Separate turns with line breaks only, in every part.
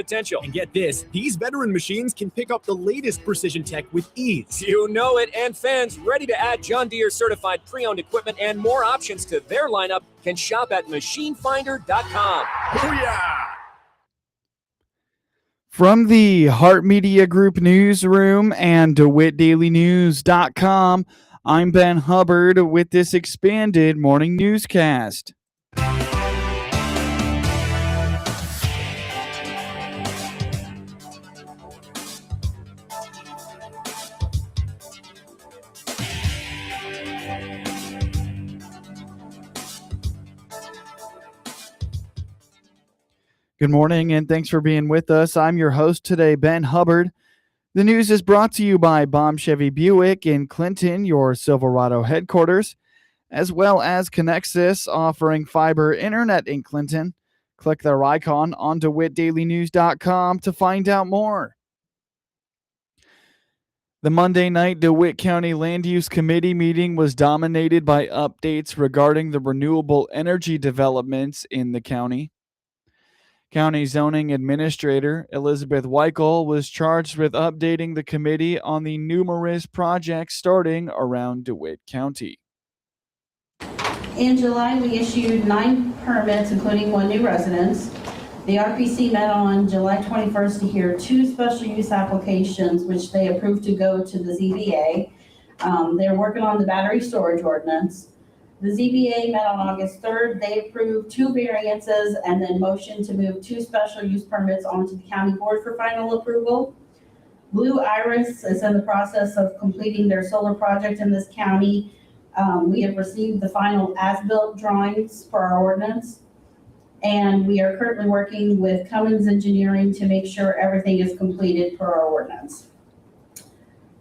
potential.
And get this, these veteran machines can pick up the latest precision tech with ease.
You know it, and fans ready to add John Deere certified pre-owned equipment and more options to their lineup can shop at machinefinder.com.
Booyah!
From the Heart Media Group newsroom and DeWittDailyNews.com, I'm Ben Hubbard with this expanded morning newscast. Good morning, and thanks for being with us. I'm your host today, Ben Hubbard. The news is brought to you by Baum Chevy Buick in Clinton, your Silverado headquarters, as well as Connexus, offering fiber internet in Clinton. Click their icon on DeWittDailyNews.com to find out more. The Monday night DeWitt County Land Use Committee meeting was dominated by updates regarding the renewable energy developments in the county. County Zoning Administrator Elizabeth Weichel was charged with updating the committee on the numerous projects starting around DeWitt County.
In July, we issued 9 permits, including 1 new residence. The RPC met on July 21st to hear 2 special use applications, which they approved to go to the ZBA. They're working on the battery storage ordinance. The ZBA met on August 3rd. They approved 2 variances and then motioned to move 2 special use permits onto the county board for final approval. Blue Iris is in the process of completing their solar project in this county. We have received the final as-built drawings for our ordinance, and we are currently working with Cummins Engineering to make sure everything is completed per our ordinance.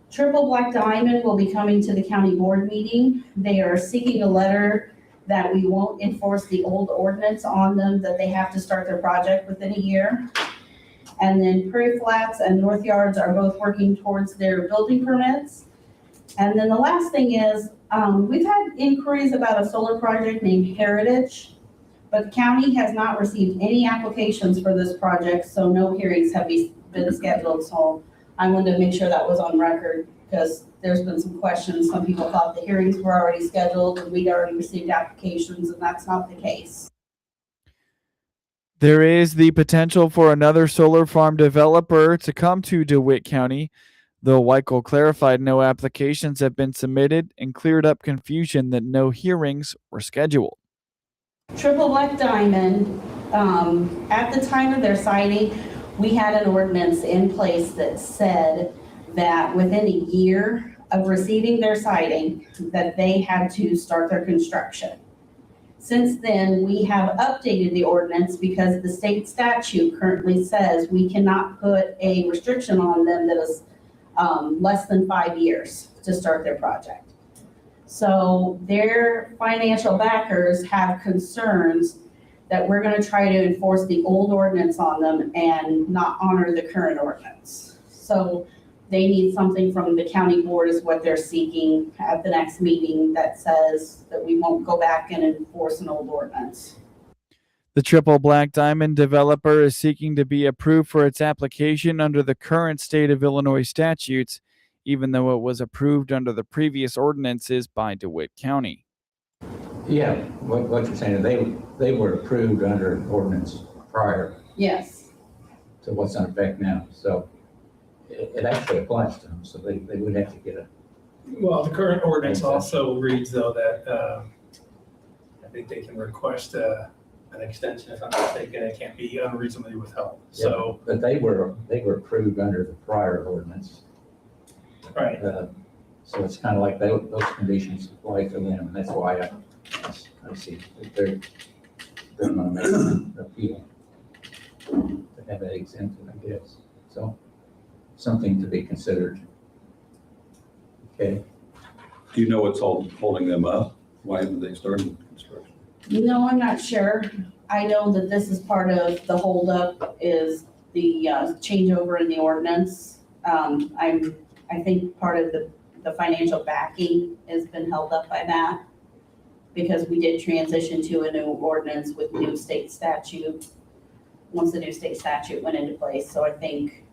Triple Black Diamond will be coming to the county board meeting. They are seeking a letter that we won't enforce the old ordinance on them, that they have to start their project within a year. And then Prairie Flats and North Yards are both working towards their building permits. And then the last thing is, we've had inquiries about a solar project named Heritage, but the county has not received any applications for this project, so no hearings have been scheduled. So I wanted to make sure that was on record because there's been some questions. Some people thought the hearings were already scheduled and we'd already received applications, and that's not the case.
There is the potential for another solar farm developer to come to DeWitt County, though Weichel clarified no applications have been submitted and cleared up confusion that no hearings were scheduled.
Triple Black Diamond, at the time of their signing, we had an ordinance in place that said that within a year of receiving their siting, that they had to start their construction. Since then, we have updated the ordinance because the state statute currently says we cannot put a restriction on them that is less than 5 years to start their project. So their financial backers have concerns that we're going to try to enforce the old ordinance on them and not honor the current ordinance. So they need something from the county board is what they're seeking at the next meeting that says that we won't go back and enforce an old ordinance.
The Triple Black Diamond developer is seeking to be approved for its application under the current state of Illinois statutes, even though it was approved under the previous ordinances by DeWitt County.
Yeah, what you're saying, they were approved under ordinance prior.
Yes.
To what's in effect now. So it actually applies to them. So they would have to get a.
Well, the current ordinance also reads though that I think they can request an extension if I'm not mistaken. It can't be unreasonably withheld. Yeah, so,
but they were approved under the prior ordinance.
Right.
So it's kind of like those conditions apply to them, and that's why I see that they're going to make an appeal to have that exempted, I guess. So something to be considered. Okay.
Do you know what's holding them up? Why haven't they started construction?
No, I'm not sure. I know that this is part of the holdup is the changeover in the ordinance. I think part of the financial backing has been held up by that because we did transition to a new ordinance with new state statute. once the new state statute went into place. So I think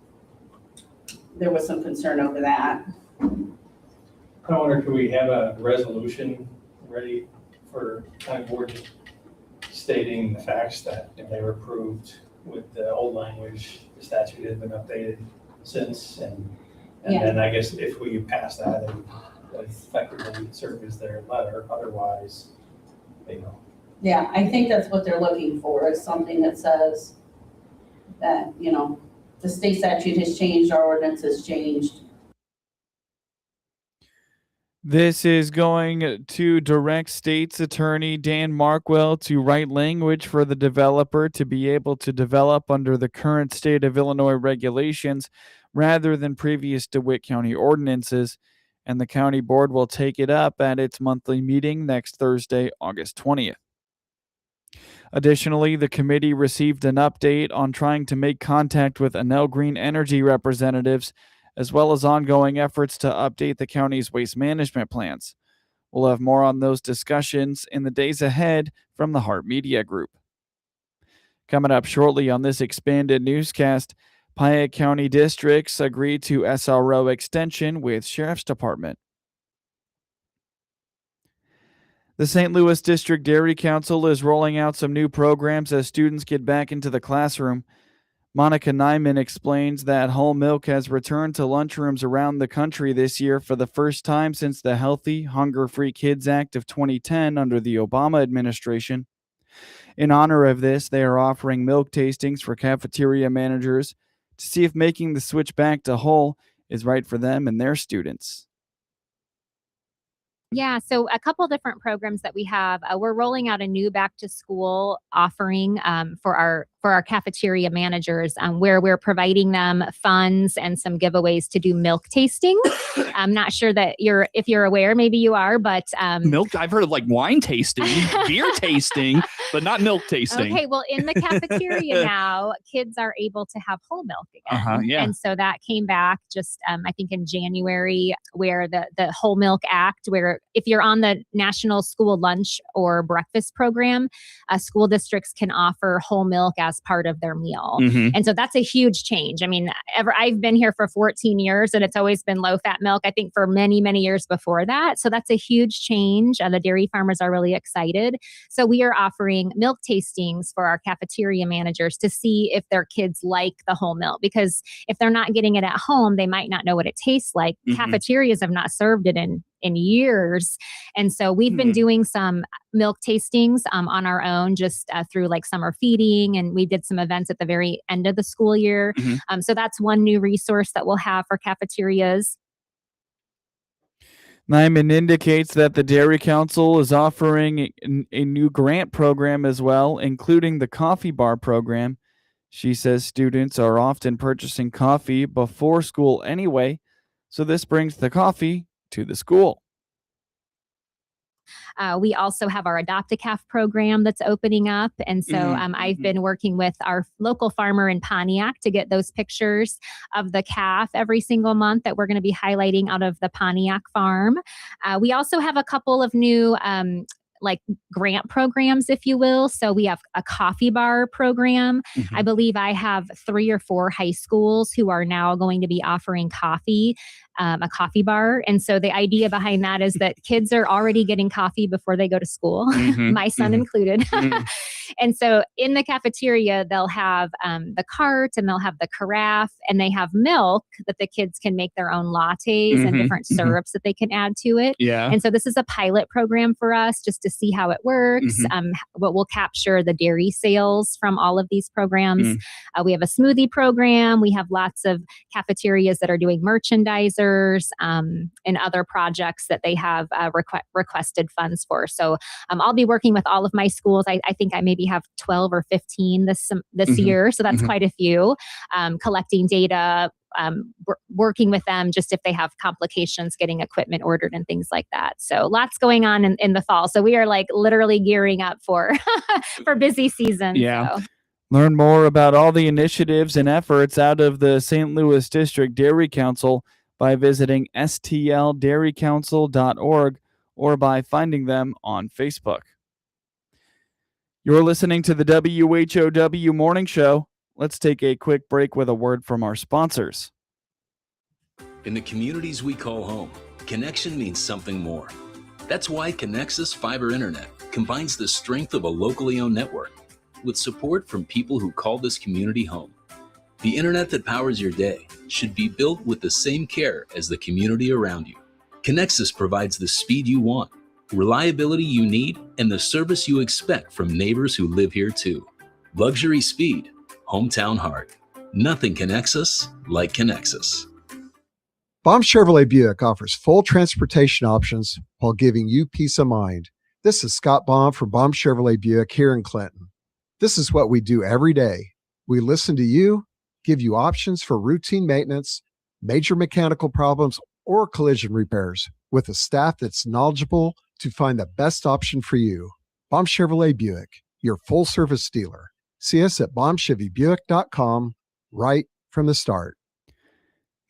there was some concern over that.
I wonder, could we have a resolution ready for county board just stating the facts that if they were approved with the old language, the statute has been updated since, and
Yeah.
then I guess if we pass that, it would effectively serve as their letter, otherwise, you know.
Yeah, I think that's what they're looking for, is something that says that, you know, the state statute has changed, our ordinance has changed.
This is going to direct State's Attorney Dan Markwell to write language for the developer to be able to develop under the current state of Illinois regulations rather than previous DeWitt County ordinances, and the county board will take it up at its monthly meeting next Thursday, August 20th. Additionally, the committee received an update on trying to make contact with Enel Green Energy representatives, as well as ongoing efforts to update the county's waste management plans. We'll have more on those discussions in the days ahead from the Hart Media Group. Coming up shortly on this expanded newscast, Piatt County districts agreed to SRO extension with Sheriff's Department. The St. Louis District Dairy Council is rolling out some new programs as students get back into the classroom. Monica Nyman explains that whole milk has returned to lunchrooms around the country this year for the first time since the Healthy, Hunger-Free Kids Act of 2010 under the Obama administration. In honor of this, they are offering milk tastings for cafeteria managers to see if making the switch back to whole is right for them and their students.
Yeah, so a couple different programs that we have. We're rolling out a new back to school offering for our cafeteria managers, where we're providing them funds and some giveaways to do milk tasting. I'm not sure that if you're aware, maybe you are, but
milk. I've heard of like wine tasting, beer tasting, but not milk tasting.
Okay, well, in the cafeteria now, kids are able to have whole milk again.
Yeah.
And so that came back just, I think in January, where the Whole Milk Act, where if you're on the National School Lunch or Breakfast Program, school districts can offer whole milk as part of their meal.
Mm-hmm.
And so that's a huge change. I mean, I've been here for 14 years and it's always been low fat milk, I think, for many, many years before that. So that's a huge change. The dairy farmers are really excited. So we are offering milk tastings for our cafeteria managers to see if their kids like the whole milk, because if they're not getting it at home, they might not know what it tastes like.
Mm-hmm.
Cafeterias have not served it in years. And so we've been doing some milk tastings on our own, just through like summer feeding. And we did some events at the very end of the school year.
Mm-hmm.
So that's one new resource that we'll have for cafeterias.
Nyman indicates that the Dairy Council is offering a new grant program as well, including the coffee bar program. She says students are often purchasing coffee before school anyway, so this brings the coffee to the school.
We also have our Adopt-A-Calf program that's opening up. And so I've been working with our local farmer in Pontiac to get those pictures of the calf every single month that we're going to be highlighting out of the Pontiac farm. We also have a couple of new like grant programs, if you will. So we have a coffee bar program.
Mm-hmm.
I believe I have 3 or 4 high schools who are now going to be offering coffee, a coffee bar. And so the idea behind that is that kids are already getting coffee before they go to school, my son included. And so in the cafeteria, they'll have the cart and they'll have the carafe, and they have milk that the kids can make their own lattes and different syrups that they can add to it.
Yeah.
And so this is a pilot program for us just to see how it works. What will capture the dairy sales from all of these programs. We have a smoothie program. We have lots of cafeterias that are doing merchandisers and other projects that they have requested funds for. So I'll be working with all of my schools. I think I maybe have 12 or 15 this year. So that's quite a few, collecting data, working with them just if they have complications getting equipment ordered and things like that. So lots going on in the fall. So we are like literally gearing up for busy season.
Yeah.
So.
Learn more about all the initiatives and efforts out of the St. Louis District Dairy Council by visiting stldairycouncil.org or by finding them on Facebook. You're listening to the WHOW Morning Show. let's take a quick break with a word from our sponsors.
In the communities we call home, connection means something more. That's why Connexus Fiber Internet combines the strength of a locally owned network with support from people who call this community home. The internet that powers your day should be built with the same care as the community around you. Connexus provides the speed you want, reliability you need, and the service you expect from neighbors who live here too. Luxury speed, hometown heart. Nothing connects us like Connexus.
Baum Chevrolet Buick offers full transportation options while giving you peace of mind. This is Scott Baum from Baum Chevrolet Buick here in Clinton. This is what we do every day. We listen to you, give you options for routine maintenance, major mechanical problems, or collision repairs with a staff that's knowledgeable to find the best option for you. Baum Chevrolet Buick, your full service dealer. See us at baumchevybuick.com right from the start.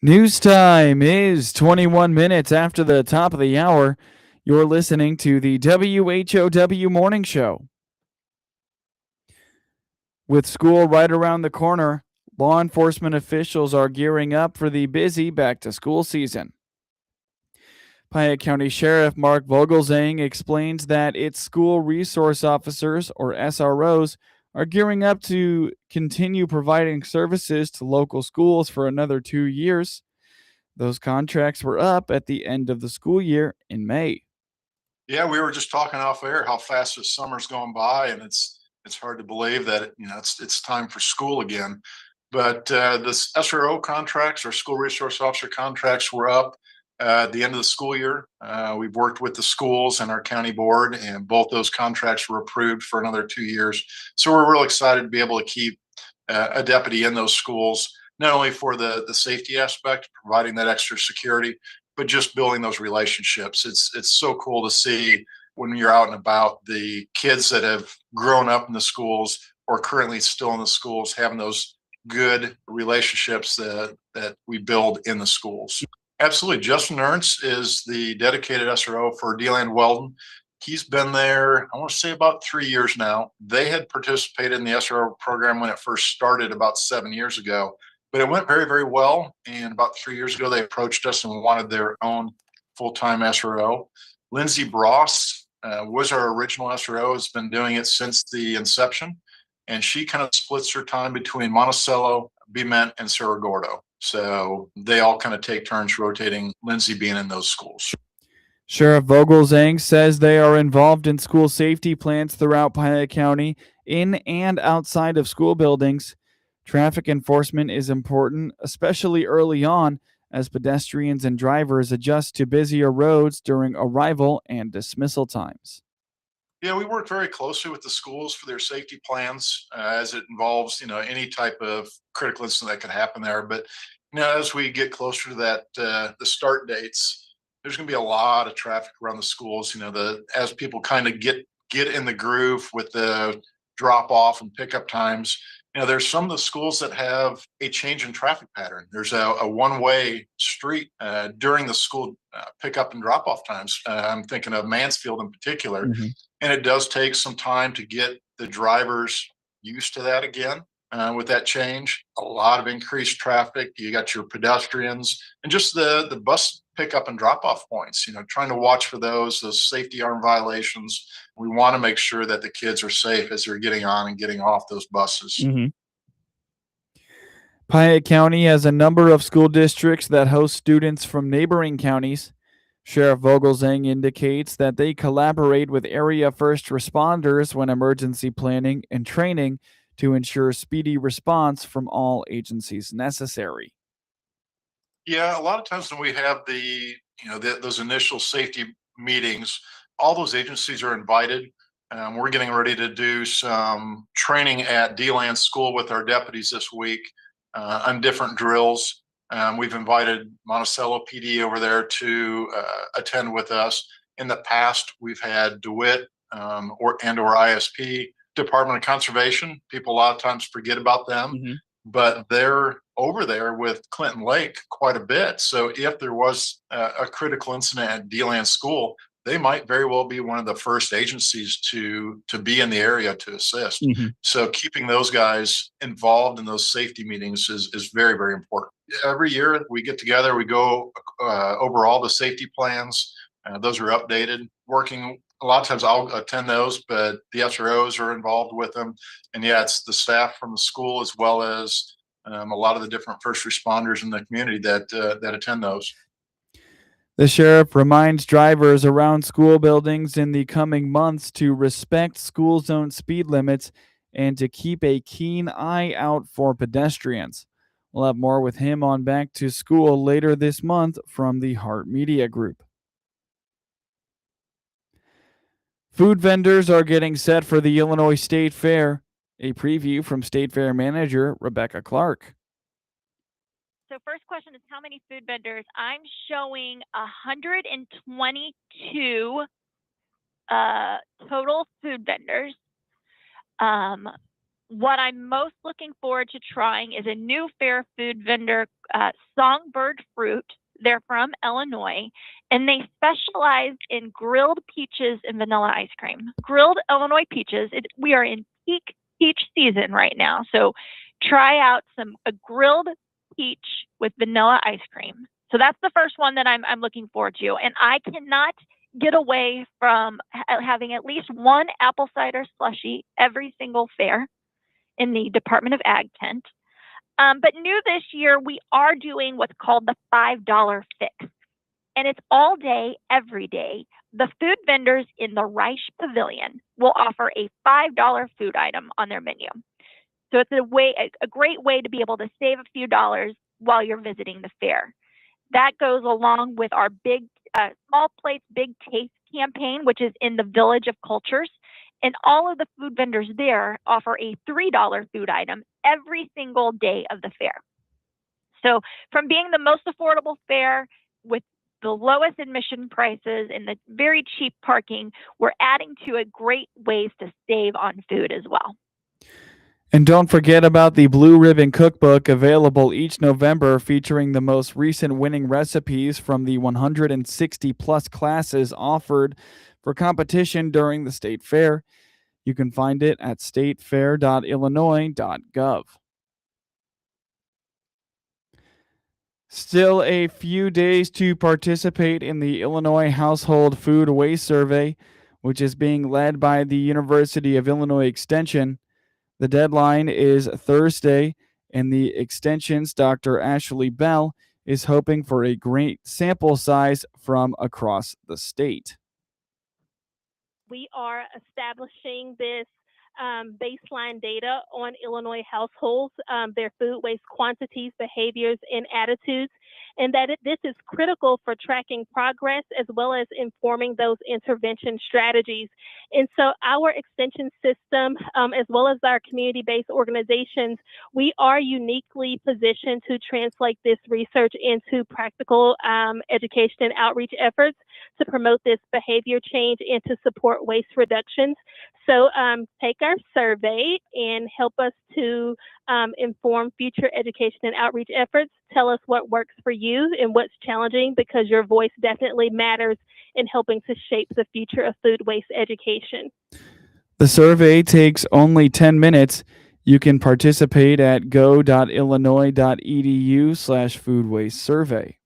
News time is 21 minutes after the top of the hour. You're listening to the WHOW Morning Show. With school right around the corner, law enforcement officials are gearing up for the busy back-to-school season. Piatt County Sheriff Mark Vogelzang explains that its school resource officers, or SROs, are gearing up to continue providing services to local schools for another 2 years. Those contracts were up at the end of the school year in May.
Yeah, we were just talking off air how fast this summer's going by, and it's hard to believe that it's time for school again. But this SRO contracts or school resource officer contracts were up at the end of the school year. We've worked with the schools and our county board, and both those contracts were approved for another 2 years. So we're real excited to be able to keep a deputy in those schools, not only for the safety aspect, providing that extra security, but just building those relationships. It's so cool to see when you're out and about, the kids that have grown up in the schools or currently still in the schools, having those good relationships that we build in the schools. Absolutely. Justin Ernst is the dedicated SRO for DeLand Weldon. He's been there, I want to say about 3 years now. They had participated in the SRO program when it first started about 7 years ago, but it went very, very well. And about 3 years ago, they approached us and wanted their own full-time SRO. Lindsay Bross was our original SRO, has been doing it since the inception. And she kind of splits her time between Monticello, Bement, and Cerro Gordo. So they all kind of take turns rotating Lindsay being in those schools.
Sheriff Vogelzang says they are involved in school safety plans throughout Piatt County, in and outside of school buildings. Traffic enforcement is important, especially early on, as pedestrians and drivers adjust to busier roads during arrival and dismissal times.
Yeah, we work very closely with the schools for their safety plans as it involves, any type of critical incident that can happen there. But, as we get closer to that, the start dates, there's going to be a lot of traffic around the schools, as people kind of get in the groove with the drop off and pickup times. There's some of the schools that have a change in traffic pattern. There's a one-way street during the school pickup and drop-off times. I'm thinking of Mansfield in particular. Mm-hmm. And it does take some time to get the drivers used to that again with that change. A lot of increased traffic. You got your pedestrians and just the bus pickup and drop-off points, trying to watch for those safety arm violations. We want to make sure that the kids are safe as they're getting on and getting off those buses.
Mm-hmm. Piatt County has a number of school districts that host students from neighboring counties. Sheriff Vogelzang indicates that they collaborate with area first responders when emergency planning and training to ensure speedy response from all agencies necessary.
Yeah, a lot of times when we have those initial safety meetings, all those agencies are invited. We're getting ready to do some training at DeLand School with our deputies this week on different drills. We've invited Monticello PD over there to attend with us. In the past, we've had DeWitt or ISP, Department of Conservation. People a lot of times forget about them, mm-hmm. but they're over there with Clinton Lake quite a bit. So if there was a critical incident at DeLand School, they might very well be one of the first agencies to be in the area to assist. So keeping those guys involved in those safety meetings is very, very important. Every year we get together, we go over all the safety plans. Those are updated, working. A lot of times I'll attend those, but the SROs are involved with them. And yeah, it's the staff from the school as well as a lot of the different first responders in the community that attend those.
The sheriff reminds drivers around school buildings in the coming months to respect school zone speed limits and to keep a keen eye out for pedestrians. We'll have more with him on Back to School later this month from the Heart Media Group. Food vendors are getting set for the Illinois State Fair. A preview from State Fair manager Rebecca Clark.
So first question is how many food vendors? I'm showing 122 total food vendors. What I'm most looking forward to trying is a new fair food vendor, Songbird Fruit. They're from Illinois, and they specialize in grilled peaches and vanilla ice cream. Grilled Illinois peaches. We are in peak peach season right now, so try out a grilled peach with vanilla ice cream. So that's the first one that I'm looking forward to, and I cannot get away from having at least one apple cider slushie every single fair in the Department of Ag tent. But new this year, we are doing what's called the $5 fix. And it's all day, every day. The food vendors in the Reich Pavilion will offer a $5 food item on their menu. So it's a great way to be able to save a few dollars while you're visiting the fair. That goes along with our big Small Plates, Big Taste campaign, which is in the Village of Cultures. And all of the food vendors there offer a $3 food item every single day of the fair. So from being the most affordable fair with the lowest admission prices and the very cheap parking, we're adding to it great ways to save on food as well.
And don't forget about the Blue Ribbon Cookbook, available each November, featuring the most recent winning recipes from the 160 plus classes offered for competition during the state fair. You can find it at statefair.illinois.gov. Still a few days to participate in the Illinois Household Food Waste Survey, which is being led by the University of Illinois Extension. The deadline is Thursday, and the Extension's Dr. Ashley Bell is hoping for a great sample size from across the state.
We are establishing this baseline data on Illinois households, their food waste quantities, behaviors, and attitudes, and that this is critical for tracking progress as well as informing those intervention strategies. And so our extension system, as well as our community-based organizations, we are uniquely positioned to translate this research into practical education and outreach efforts to promote this behavior change and to support waste reductions. So take our survey and help us to inform future education and outreach efforts. Tell us what works for you and what's challenging, because your voice definitely matters in helping to shape the future of food waste education.
The survey takes only 10 minutes. You can participate at go.illinois.edu/food waste survey.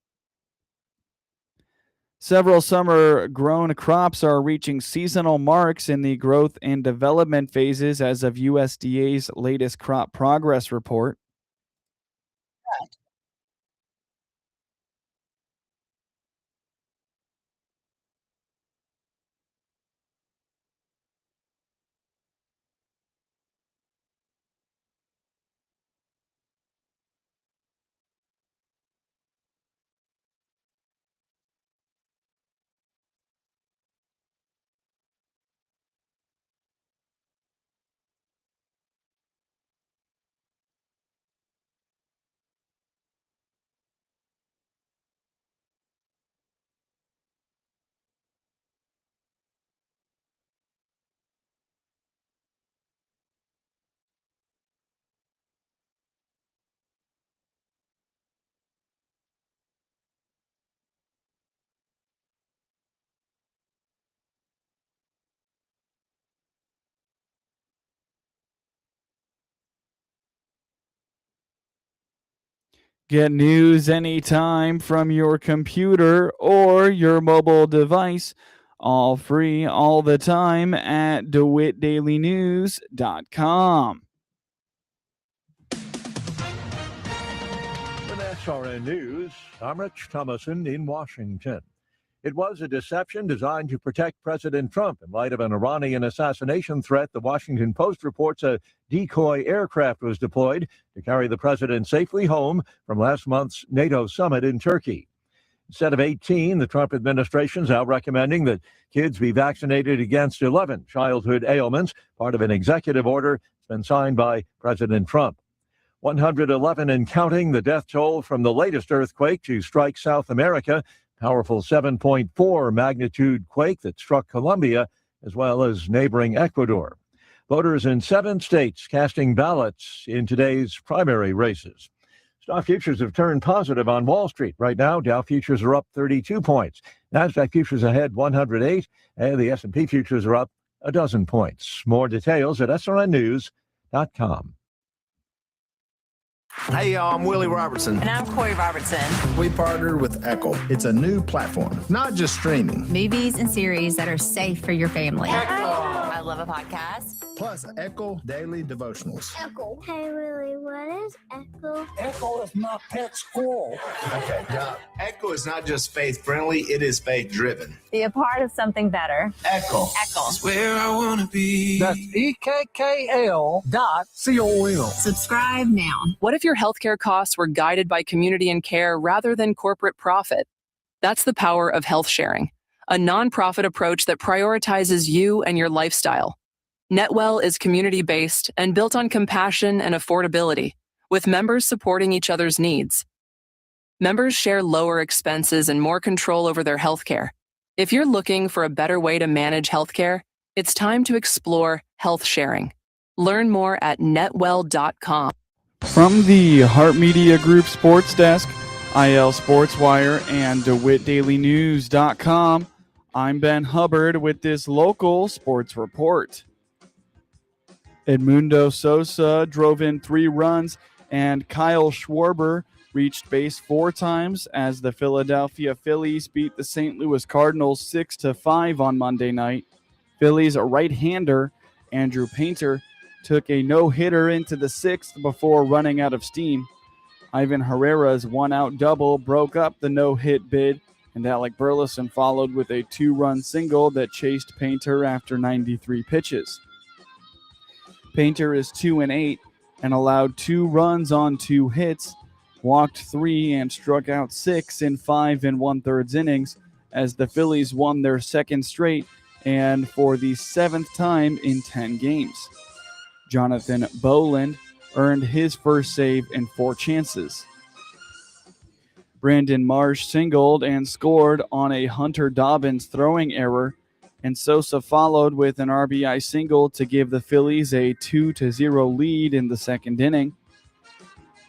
Several summer-grown crops are reaching seasonal marks in the growth and development phases as of USDA's latest crop progress report. Get news anytime from your computer or your mobile device, all free all the time at DeWittDailyNews.com.
With SRN News, I'm Rich Thomason in Washington. It was a deception designed to protect President Trump in light of an Iranian assassination threat. The Washington Post reports a decoy aircraft was deployed to carry the president safely home from last month's NATO summit in Turkey. Instead of 18, the Trump administration is now recommending that kids be vaccinated against 11 childhood ailments, part of an executive order that's been signed by President Trump. 111 and counting, the death toll from the latest earthquake to strike South America. Powerful 7.4 magnitude quake that struck Colombia as well as neighboring Ecuador. Voters in 7 states casting ballots in today's primary races. Stock futures have turned positive on Wall Street. Right now, Dow futures are up 32 points. NASDAQ futures ahead 108, and the S&P futures are up a dozen points. More details at srnnews.com.
Hey, y'all, I'm Willie Robertson.
And I'm Corey Robertson.
We partnered with Echo. It's a new platform, not just streaming.
Movies and series that are safe for your family. I love a podcast.
Plus, Echo Daily Devotionals.
Echo. Hey, Willie, what is Echo?
Echo is my pet squirrel. Okay, yeah. Echo is not just faith-friendly, it is faith-driven.
Be a part of something better.
Echo.
Echo.
It's where I want to be.
That's EKKL.com.
Subscribe now.
What if your healthcare costs were guided by community and care rather than corporate profit? That's the power of health sharing, a nonprofit approach that prioritizes you and your lifestyle. NetWell is community-based and built on compassion and affordability, with members supporting each other's needs. Members share lower expenses and more control over their healthcare. If you're looking for a better way to manage healthcare, it's time to explore health sharing. Learn more at netwell.com.
From the Hart Media Group Sports Desk, IL Sports Wire, and DeWittDailyNews.com, I'm Ben Hubbard with this local sports report. Edmundo Sosa drove in 3 runs, and Kyle Schwarber reached base 4 times as the Philadelphia Phillies beat the St. Louis Cardinals 6-5 on Monday night. Phillies right-hander Andrew Painter took a no-hitter into the 6th before running out of steam. Ivan Herrera's one-out double broke up the no-hit bid, and Alec Burleson followed with a 2-run single that chased Painter after 93 pitches. Painter is 2-8 and allowed 2 runs on 2 hits, walked 3 and struck out 6 in 5 1/3 innings as the Phillies won their 2nd straight and for the 7th time in 10 games. Jonathan Boland earned his first save in 4 chances. Brandon Marsh singled and scored on a Hunter Dobbins throwing error, and Sosa followed with an RBI single to give the Phillies a 2-0 lead in the 2nd inning.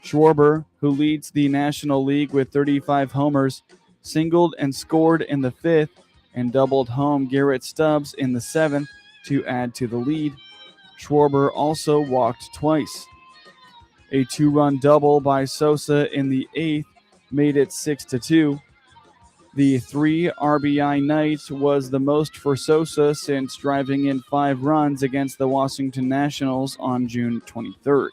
Schwarber, who leads the National League with 35 homers, singled and scored in the 5th and doubled home Garrett Stubbs in the 7th to add to the lead. Schwarber also walked twice. A 2-run double by Sosa in the 8th made it 6-2. The 3 RBI night was the most for Sosa since driving in 5 runs against the Washington Nationals on June 23rd.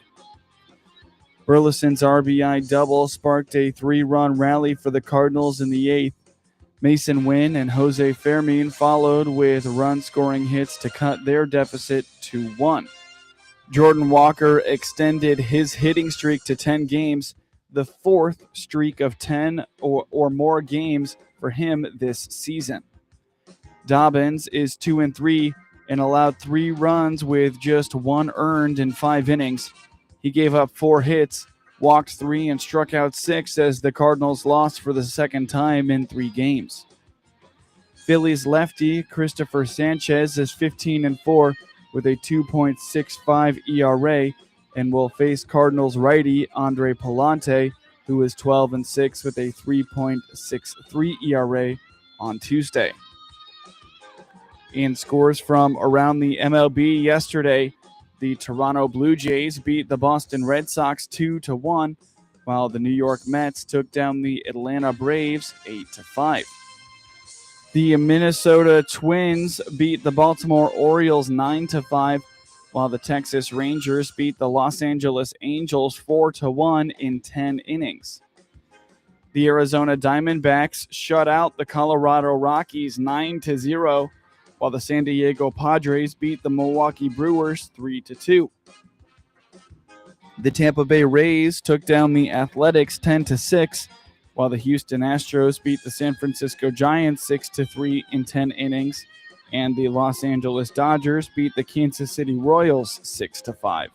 Burleson's RBI double sparked a 3-run rally for the Cardinals in the 8th. Mason Wynn and Jose Fermin followed with run-scoring hits to cut their deficit to 1. Jordan Walker extended his hitting streak to 10 games, the 4th streak of 10 or more games for him this season. Dobbins is 2-3 and allowed 3 runs with just 1 earned in 5 innings. He gave up 4 hits, walked 3 and struck out 6 as the Cardinals lost for the 2nd time in 3 games. Phillies lefty Christopher Sanchez is 15-4 with a 2.65 ERA and will face Cardinals righty Andre Pallante, who is 12-6 with a 3.63 ERA on Tuesday. In scores from around the MLB yesterday, the Toronto Blue Jays beat the Boston Red Sox 2-1. while the New York Mets took down the Atlanta Braves 8-5. The Minnesota Twins beat the Baltimore Orioles 9-5, while the Texas Rangers beat the Los Angeles Angels 4-1 in 10 innings. The Arizona Diamondbacks shut out the Colorado Rockies 9-0, while the San Diego Padres beat the Milwaukee Brewers 3-2. The Tampa Bay Rays took down the Athletics 10-6, while the Houston Astros beat the San Francisco Giants 6-3 in 10 innings, and the Los Angeles Dodgers beat the Kansas City Royals 6-5.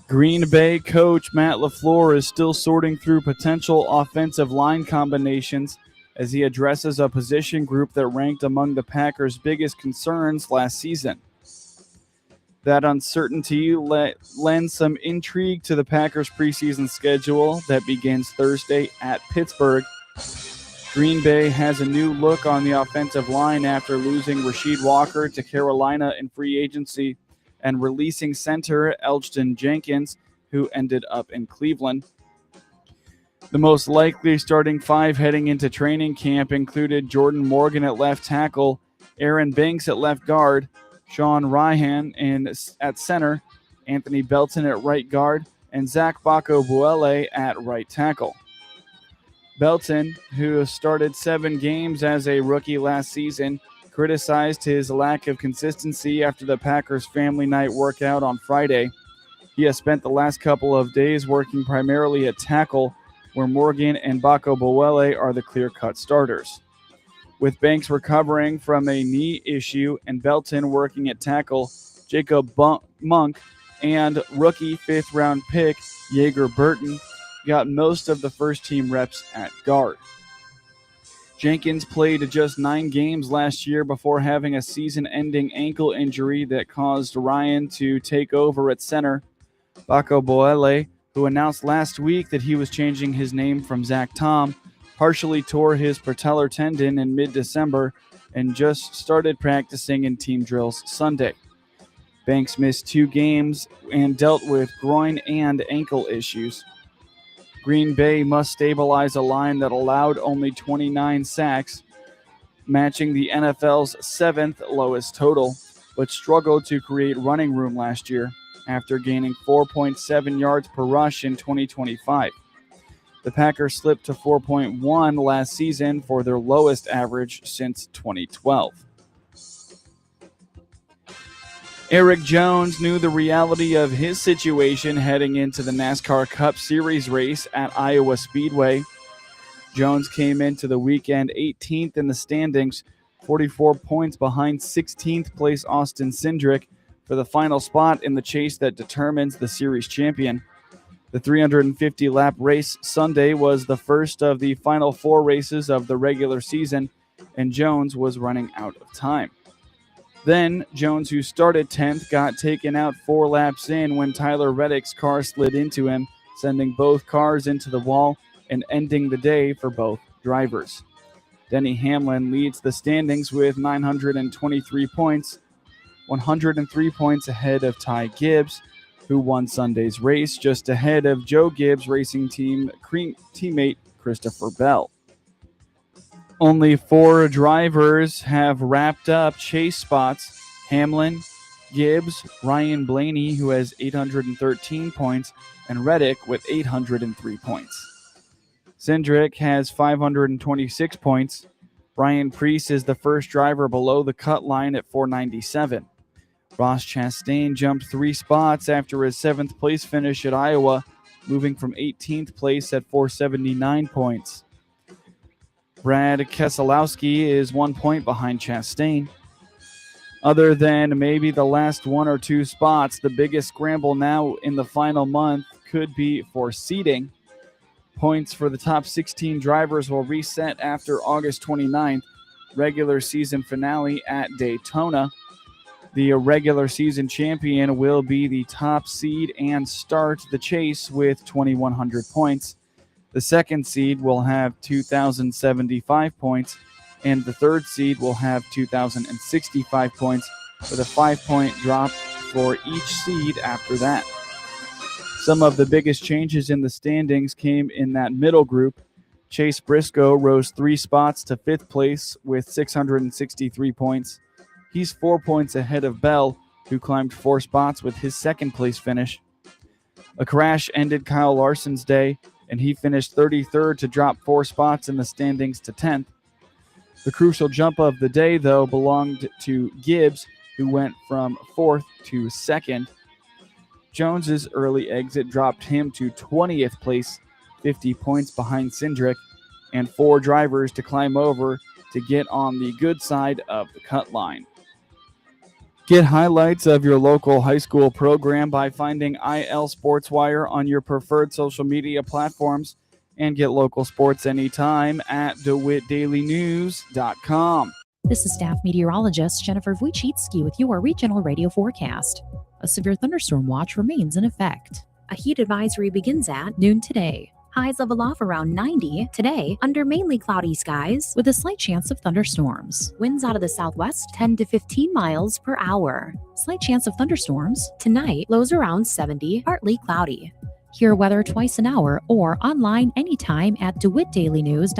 Green Bay coach Matt LaFleur is still sorting through potential offensive line combinations as he addresses a position group that ranked among the Packers' biggest concerns last season. That uncertainty lends some intrigue to the Packers' preseason schedule that begins Thursday at Pittsburgh. Green Bay has a new look on the offensive line after losing Rasheed Walker to Carolina in free agency and releasing center Elgton Jenkins, who ended up in Cleveland. The most likely starting five heading into training camp included Jordan Morgan at left tackle, Aaron Banks at left guard, Sean Ryan at center, Anthony Belton at right guard, and Zach Bacco-Buele at right tackle. Belton, who started 7 games as a rookie last season, criticized his lack of consistency after the Packers' family night workout on Friday. He has spent the last couple of days working primarily at tackle, where Morgan and Bacco-Buele are the clear-cut starters. With Banks recovering from a knee issue and Belton working at tackle, Jacob Monk and rookie 5th-round pick Jaeger Burton got most of the first-team reps at guard. Jenkins played just 9 games last year before having a season-ending ankle injury that caused Ryan to take over at center. Bacco-Buele, who announced last week that he was changing his name from Zach Tom, partially tore his patellar tendon in mid-December and just started practicing in team drills Sunday. Banks missed 2 games and dealt with groin and ankle issues. Green Bay must stabilize a line that allowed only 29 sacks, matching the NFL's 7th lowest total, but struggled to create running room last year after gaining 4.7 yards per rush in 2025. The Packers slipped to 4.1 last season for their lowest average since 2012. Eric Jones knew the reality of his situation heading into the NASCAR Cup Series race at Iowa Speedway. Jones came into the weekend 18th in the standings, 44 points behind 16th place Austin Cindric for the final spot in the chase that determines the series champion. The 350-lap race Sunday was the first of the final 4 races of the regular season, and Jones was running out of time. Then, Jones, who started 10th, got taken out 4 laps in when Tyler Reddick's car slid into him, sending both cars into the wall and ending the day for both drivers. Denny Hamlin leads the standings with 923 points, 103 points ahead of Ty Gibbs, who won Sunday's race, just ahead of Joe Gibbs' racing team teammate Christopher Bell. Only 4 drivers have wrapped up chase spots: Hamlin, Gibbs, Ryan Blaney, who has 813 points, and Reddick with 803 points. Cindric has 526 points. Brian Preece is the first driver below the cut line at 497. Ross Chastain jumped 3 spots after his 7th place finish at Iowa, moving from 18th place at 479 points. Brad Keselowski is 1 point behind Chastain. Other than maybe the last 1 or 2 spots, the biggest scramble now in the final month could be for seeding. Points for the top 16 drivers will reset after August 29th, regular season finale at Daytona. The regular season champion will be the top seed and start the chase with 2,100 points. The second seed will have 2,075 points, and the third seed will have 2,065 points, with a 5-point drop for each seed after that. Some of the biggest changes in the standings came in that middle group. Chase Briscoe rose 3 spots to 5th place with 663 points. He's 4 points ahead of Bell, who climbed 4 spots with his 2nd place finish. A crash ended Kyle Larson's day, and he finished 33rd to drop 4 spots in the standings to 10th. The crucial jump of the day, though, belonged to Gibbs, who went from 4th to 2nd. Jones's early exit dropped him to 20th place, 50 points behind Cindric, and 4 drivers to climb over to get on the good side of the cut line. Get highlights of your local high school program by finding IL SportsWire on your preferred social media platforms, and get local sports anytime at DeWittDailyNews.com.
This is staff meteorologist Jennifer Wojcicki with your regional radio forecast. A severe thunderstorm watch remains in effect. A heat advisory begins at noon today. Highs level off around 90 today under mainly cloudy skies with a slight chance of thunderstorms. Winds out of the southwest 10 to 15 miles per hour. Slight chance of thunderstorms. Tonight, lows around 70, partly cloudy. Hear weather twice an hour or online anytime at DeWittDailyNews.com.